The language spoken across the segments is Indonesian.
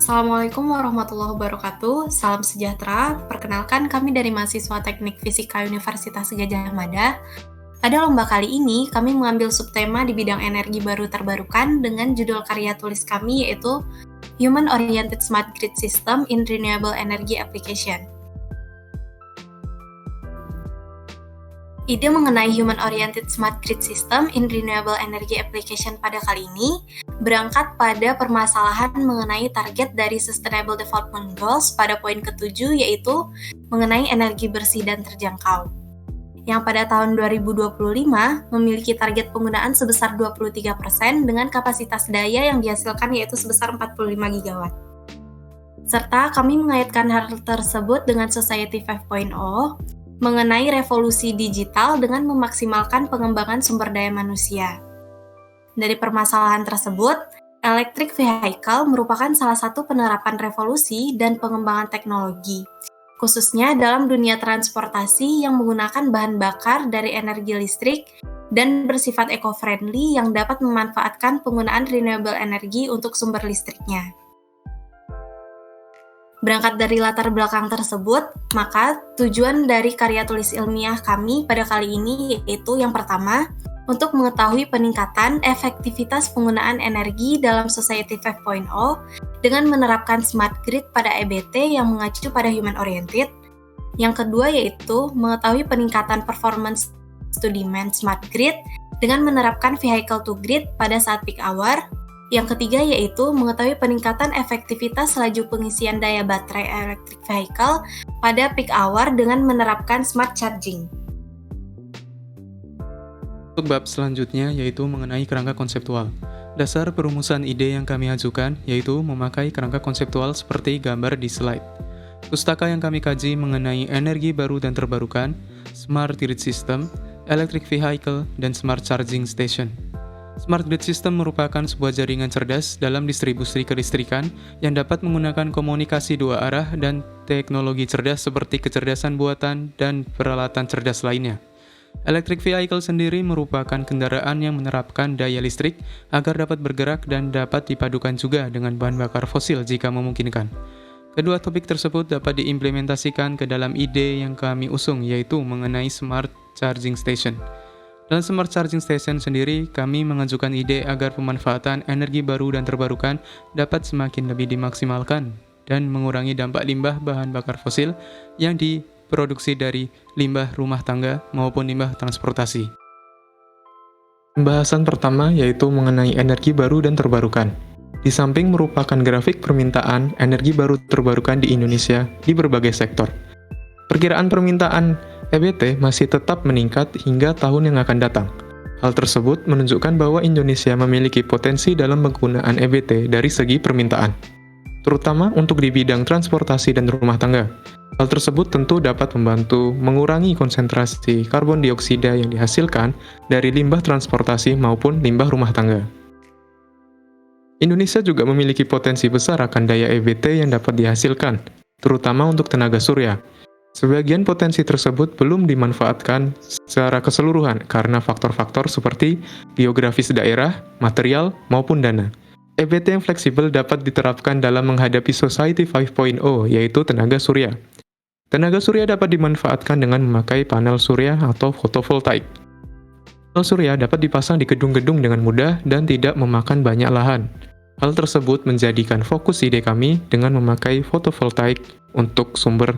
Assalamualaikum warahmatullahi wabarakatuh. Salam sejahtera. Perkenalkan, kami dari mahasiswa Teknik Fisika Universitas Gadjah Mada. Pada lomba kali ini, kami mengambil subtema di bidang energi baru terbarukan dengan judul karya tulis kami yaitu Human Oriented Smart Grid System in Renewable Energy Application. Ide mengenai Human Oriented Smart Grid System in Renewable Energy Application pada kali ini berangkat pada permasalahan mengenai target dari Sustainable Development Goals pada poin ke-7 yaitu mengenai energi bersih dan terjangkau. Yang pada tahun 2025 memiliki target penggunaan sebesar 23% dengan kapasitas daya yang dihasilkan yaitu sebesar 45 gigawatt. Serta kami mengaitkan hal tersebut dengan Society 5.0 mengenai revolusi digital dengan memaksimalkan pengembangan sumber daya manusia. Dari permasalahan tersebut, electric vehicle merupakan salah satu penerapan revolusi dan pengembangan teknologi, khususnya dalam dunia transportasi yang menggunakan bahan bakar dari energi listrik dan bersifat eco-friendly yang dapat memanfaatkan penggunaan renewable energy untuk sumber listriknya. Berangkat dari latar belakang tersebut, maka tujuan dari karya tulis ilmiah kami pada kali ini yaitu yang pertama, untuk mengetahui peningkatan efektivitas penggunaan energi dalam Society 5.0 dengan menerapkan smart grid pada EBT yang mengacu pada human oriented. Yang kedua yaitu mengetahui peningkatan performance to demand smart grid dengan menerapkan vehicle to grid pada saat peak hour. Yang ketiga yaitu mengetahui peningkatan efektivitas laju pengisian daya baterai electric vehicle pada peak hour dengan menerapkan smart charging. Untuk bab selanjutnya yaitu mengenai kerangka konseptual. Dasar perumusan ide yang kami ajukan yaitu memakai kerangka konseptual seperti gambar di slide. Pustaka yang kami kaji mengenai energi baru dan terbarukan, smart grid system, electric vehicle, dan smart charging station. Smart grid system merupakan sebuah jaringan cerdas dalam distribusi kelistrikan yang dapat menggunakan komunikasi dua arah dan teknologi cerdas seperti kecerdasan buatan dan peralatan cerdas lainnya. Electric vehicle sendiri merupakan kendaraan yang menerapkan daya listrik agar dapat bergerak dan dapat dipadukan juga dengan bahan bakar fosil jika memungkinkan. Kedua topik tersebut dapat diimplementasikan ke dalam ide yang kami usung yaitu mengenai smart charging station. Dalam Smart Charging Station sendiri, kami mengajukan ide agar pemanfaatan energi baru dan terbarukan dapat semakin lebih dimaksimalkan dan mengurangi dampak limbah bahan bakar fosil yang diproduksi dari limbah rumah tangga maupun limbah transportasi. Pembahasan pertama yaitu mengenai energi baru dan terbarukan. Di samping merupakan grafik permintaan energi baru terbarukan di Indonesia di berbagai sektor. Perkiraan permintaan EBT masih tetap meningkat hingga tahun yang akan datang. Hal tersebut menunjukkan bahwa Indonesia memiliki potensi dalam penggunaan EBT dari segi permintaan, terutama untuk di bidang transportasi dan rumah tangga. Hal tersebut tentu dapat membantu mengurangi konsentrasi karbon dioksida yang dihasilkan dari limbah transportasi maupun limbah rumah tangga. Indonesia juga memiliki potensi besar akan daya EBT yang dapat dihasilkan, terutama untuk tenaga surya. Sebagian potensi tersebut belum dimanfaatkan secara keseluruhan karena faktor-faktor seperti geografis daerah, material, maupun dana. EBT yang fleksibel dapat diterapkan dalam menghadapi Society 5.0, yaitu tenaga surya. Tenaga surya dapat dimanfaatkan dengan memakai panel surya atau fotovoltaik. Panel surya dapat dipasang di gedung-gedung dengan mudah dan tidak memakan banyak lahan. Hal tersebut menjadikan fokus ide kami dengan memakai fotovoltaik untuk sumber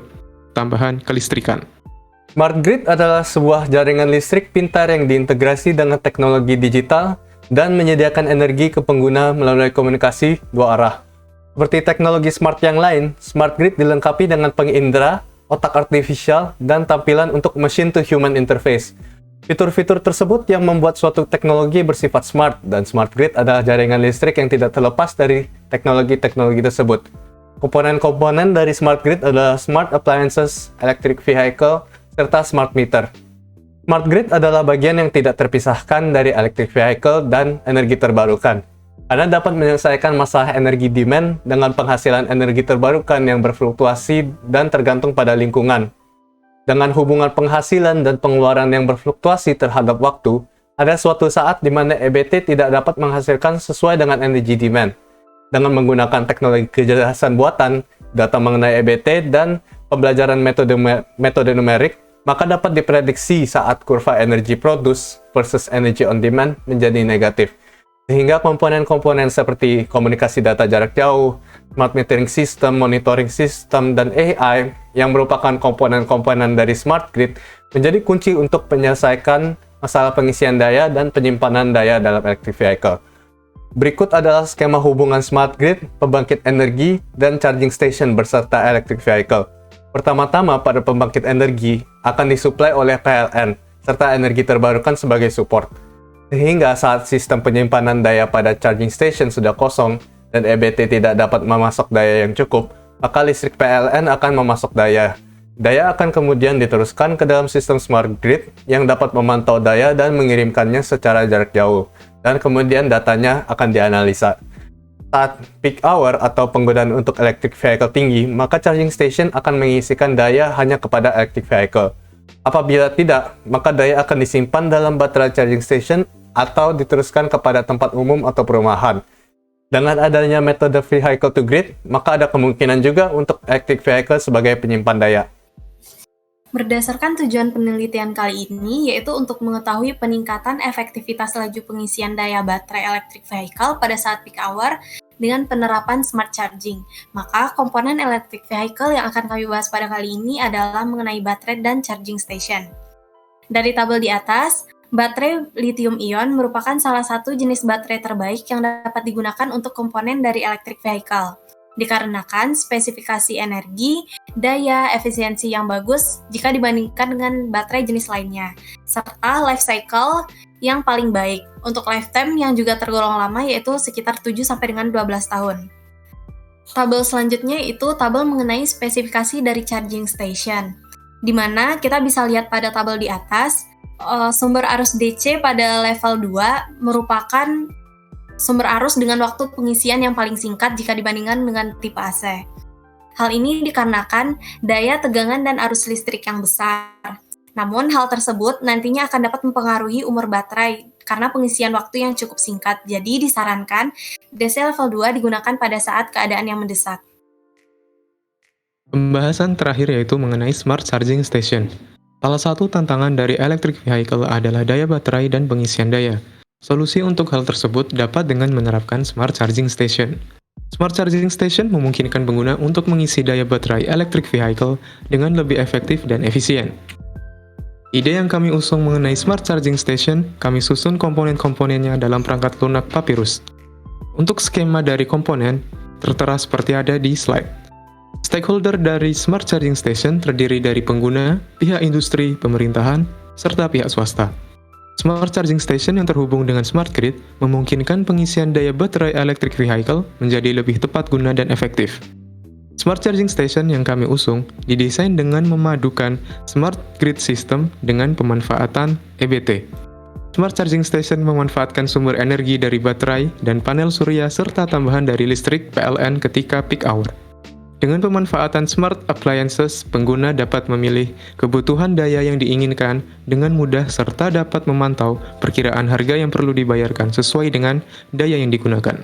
tambahan kelistrikan. Smart grid adalah sebuah jaringan listrik pintar yang diintegrasi dengan teknologi digital dan menyediakan energi ke pengguna melalui komunikasi dua arah. Seperti teknologi smart yang lain, smart grid dilengkapi dengan pengindra, otak artifisial, dan tampilan untuk machine-to-human interface. Fitur-fitur tersebut yang membuat suatu teknologi bersifat smart, dan smart grid adalah jaringan listrik yang tidak terlepas dari teknologi-teknologi tersebut. Komponen-komponen dari smart grid adalah smart appliances, electric vehicle, serta smart meter. Smart grid adalah bagian yang tidak terpisahkan dari electric vehicle dan energi terbarukan. Anda dapat menyelesaikan masalah energi demand dengan penghasilan energi terbarukan yang berfluktuasi dan tergantung pada lingkungan. Dengan hubungan penghasilan dan pengeluaran yang berfluktuasi terhadap waktu, ada suatu saat di mana EBT tidak dapat menghasilkan sesuai dengan energi demand. Dengan menggunakan teknologi kecerdasan buatan, data mengenai EBT, dan pembelajaran metode numerik, maka dapat diprediksi saat kurva energi produce versus energy on demand menjadi negatif. Sehingga komponen-komponen seperti komunikasi data jarak jauh, smart metering system, monitoring system, dan AI yang merupakan komponen-komponen dari smart grid menjadi kunci untuk menyelesaikan masalah pengisian daya dan penyimpanan daya dalam electric vehicle. Berikut adalah skema hubungan smart grid, pembangkit energi, dan charging station berserta electric vehicle. Pertama-tama, pada pembangkit energi akan disuplai oleh PLN, serta energi terbarukan sebagai support. Sehingga saat sistem penyimpanan daya pada charging station sudah kosong dan EBT tidak dapat memasok daya yang cukup, maka listrik PLN akan memasok daya. Daya akan kemudian diteruskan ke dalam sistem smart grid yang dapat memantau daya dan mengirimkannya secara jarak jauh. Dan kemudian datanya akan dianalisa. Saat peak hour atau penggunaan untuk electric vehicle tinggi, maka charging station akan mengisikan daya hanya kepada electric vehicle. Apabila tidak, maka daya akan disimpan dalam baterai charging station atau diteruskan kepada tempat umum atau perumahan. Dengan adanya metode vehicle to grid, maka ada kemungkinan juga untuk electric vehicle sebagai penyimpan daya. Berdasarkan tujuan penelitian kali ini, yaitu untuk mengetahui peningkatan efektivitas laju pengisian daya baterai electric vehicle pada saat peak hour dengan penerapan smart charging. Maka komponen electric vehicle yang akan kami bahas pada kali ini adalah mengenai baterai dan charging station. Dari tabel di atas, baterai lithium-ion merupakan salah satu jenis baterai terbaik yang dapat digunakan untuk komponen dari electric vehicle. Dikarenakan spesifikasi energi, daya, efisiensi yang bagus jika dibandingkan dengan baterai jenis lainnya, serta life cycle yang paling baik untuk lifetime yang juga tergolong lama yaitu sekitar 7-12 tahun. Tabel selanjutnya itu tabel mengenai spesifikasi dari charging station, di mana kita bisa lihat pada tabel di atas, sumber arus DC pada level 2 merupakan sumber arus dengan waktu pengisian yang paling singkat jika dibandingkan dengan tipe AC. Hal ini dikarenakan daya tegangan dan arus listrik yang besar. Namun, hal tersebut nantinya akan dapat mempengaruhi umur baterai karena pengisian waktu yang cukup singkat. Jadi, disarankan DC level 2 digunakan pada saat keadaan yang mendesak. Pembahasan terakhir yaitu mengenai smart charging station. Salah satu tantangan dari electric vehicle adalah daya baterai dan pengisian daya. Solusi untuk hal tersebut dapat dengan menerapkan smart charging station. Smart charging station memungkinkan pengguna untuk mengisi daya baterai electric vehicle dengan lebih efektif dan efisien. Ide yang kami usung mengenai smart charging station, kami susun komponen-komponennya dalam perangkat lunak Papyrus. Untuk skema dari komponen, tertera seperti ada di slide. Stakeholder dari smart charging station terdiri dari pengguna, pihak industri, pemerintahan, serta pihak swasta. Smart charging station yang terhubung dengan smart grid memungkinkan pengisian daya baterai electric vehicle menjadi lebih tepat guna dan efektif. Smart charging station yang kami usung didesain dengan memadukan smart grid system dengan pemanfaatan EBT. Smart charging station memanfaatkan sumber energi dari baterai dan panel surya serta tambahan dari listrik PLN ketika peak hour. Dengan pemanfaatan smart appliances, pengguna dapat memilih kebutuhan daya yang diinginkan dengan mudah serta dapat memantau perkiraan harga yang perlu dibayarkan sesuai dengan daya yang digunakan.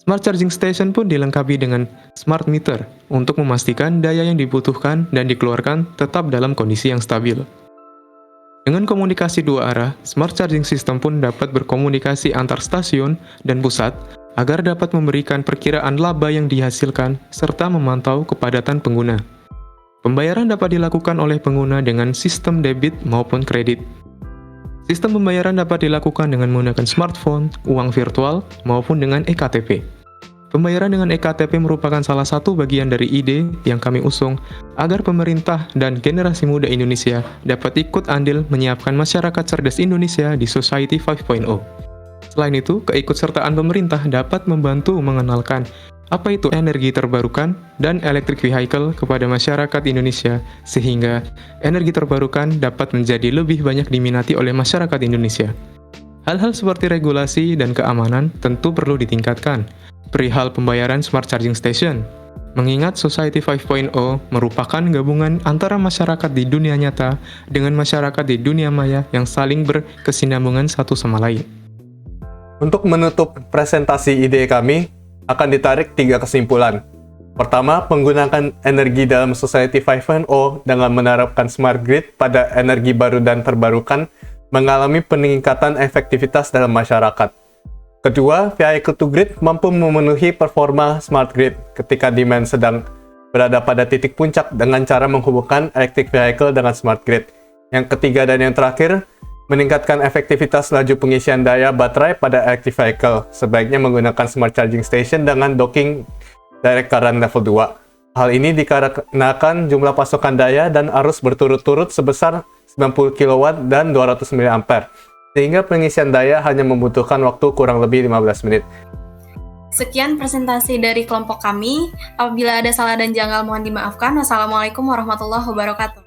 Smart charging station pun dilengkapi dengan smart meter untuk memastikan daya yang dibutuhkan dan dikeluarkan tetap dalam kondisi yang stabil. Dengan komunikasi dua arah, smart charging system pun dapat berkomunikasi antar stasiun dan pusat agar dapat memberikan perkiraan laba yang dihasilkan serta memantau kepadatan pengguna. Pembayaran dapat dilakukan oleh pengguna dengan sistem debit maupun kredit. Sistem pembayaran dapat dilakukan dengan menggunakan smartphone, uang virtual, maupun dengan eKTP. Pembayaran dengan eKTP merupakan salah satu bagian dari ide yang kami usung agar pemerintah dan generasi muda Indonesia dapat ikut andil menyiapkan masyarakat cerdas Indonesia di Society 5.0. Selain itu, keikutsertaan pemerintah dapat membantu mengenalkan apa itu energi terbarukan dan electric vehicle kepada masyarakat Indonesia, sehingga energi terbarukan dapat menjadi lebih banyak diminati oleh masyarakat Indonesia. Hal-hal seperti regulasi dan keamanan tentu perlu ditingkatkan. Perihal pembayaran smart charging station, mengingat Society 5.0 merupakan gabungan antara masyarakat di dunia nyata dengan masyarakat di dunia maya yang saling berkesinambungan satu sama lain. Untuk menutup presentasi ide kami, akan ditarik 3 kesimpulan. Pertama, penggunaan energi dalam Society 5.0 dengan menerapkan smart grid pada energi baru dan terbarukan mengalami peningkatan efektivitas dalam masyarakat. Kedua, vehicle to grid mampu memenuhi performa smart grid ketika demand sedang berada pada titik puncak dengan cara menghubungkan electric vehicle dengan smart grid. Yang ketiga dan yang terakhir, meningkatkan efektivitas laju pengisian daya baterai pada electric vehicle, sebaiknya menggunakan smart charging station dengan docking direct current level 2. Hal ini dikarenakan jumlah pasokan daya dan arus berturut-turut sebesar 90 kW dan 200 mA, sehingga pengisian daya hanya membutuhkan waktu kurang lebih 15 menit. Sekian presentasi dari kelompok kami. Apabila ada salah dan janggal mohon dimaafkan. Wassalamualaikum warahmatullahi wabarakatuh.